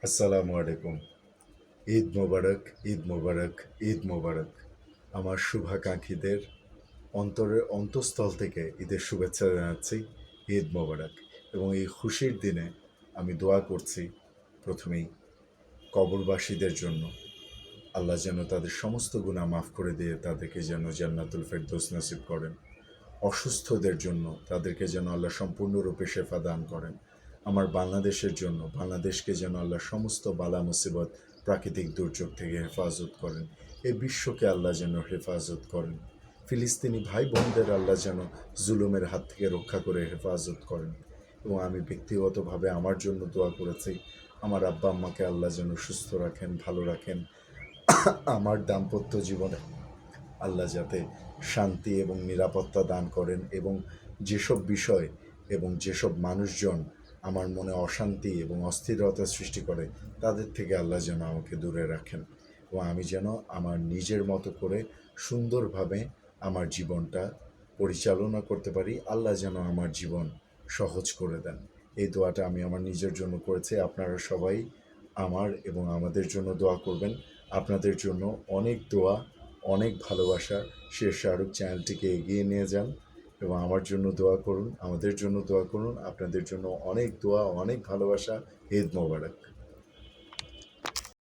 আসসালামু আলাইকুম। ঈদ মোবারক, ঈদ মোবারক, ঈদ মোবারক। আমার শুভাকাঙ্ক্ষীদের অন্তরের অন্তঃস্থল থেকে ঈদের শুভেচ্ছা জানাচ্ছি। ঈদ মোবারক। এবং এই খুশির দিনে আমি দোয়া করছি প্রথমেই কবরবাসীদের জন্য। আল্লাহ যেন তাদের সমস্ত গুনাহ মাফ করে দিয়ে তাদেরকে যেন জান্নাতুল ফেরদৌস নসিব করেন। অসুস্থদের জন্য তাদেরকে যেন আল্লাহ সম্পূর্ণরূপে শেফা দান করেন। আমার বাংলাদেশের জন্য বাংলাদেশকে যেন আল্লাহ সমস্ত বালা মুসিবত প্রাকৃতিক দুর্যোগ থেকে হেফাজত করেন। এই বিশ্বকে আল্লাহ যেন হেফাজত করেন। ফিলিস্তিনি ভাই বোনদের আল্লাহ যেন জুলুমের হাত থেকে রক্ষা করে হেফাজত করেন। এবং আমি ব্যক্তিগতভাবে আমার জন্য দোয়া করেছি, আমার আব্বা আম্মাকে আল্লাহ যেন সুস্থ রাখেন, ভালো রাখেন। আমার দাম্পত্য জীবনে আল্লাহ যাতে শান্তি এবং নিরাপত্তা দান করেন, এবং যেসব বিষয় এবং যেসব মানুষজন আমার মনে অশান্তি এবং অস্থিরতা সৃষ্টি করে তাদের থেকে আল্লাহ যেন আমাকে দূরে রাখেন, এবং আমি যেন আমার নিজের মতো করে সুন্দরভাবে আমার জীবনটা পরিচালনা করতে পারি। আল্লাহ যেন আমার জীবন সহজ করে দেন। এই দোয়াটা আমি আমার নিজের জন্য করেছি। আপনারা সবাই আমার এবং আমাদের জন্য দোয়া করবেন। আপনাদের জন্য অনেক দোয়া, অনেক ভালোবাসা। শের শাহরুখ চ্যানেলটিকে এগিয়ে নিয়ে যান এবং আমার জন্য দোয়া করুন, আমাদের জন্য দোয়া করুন। আপনাদের জন্য অনেক দোয়া, অনেক ভালোবাসা। ঈদ মোবারক।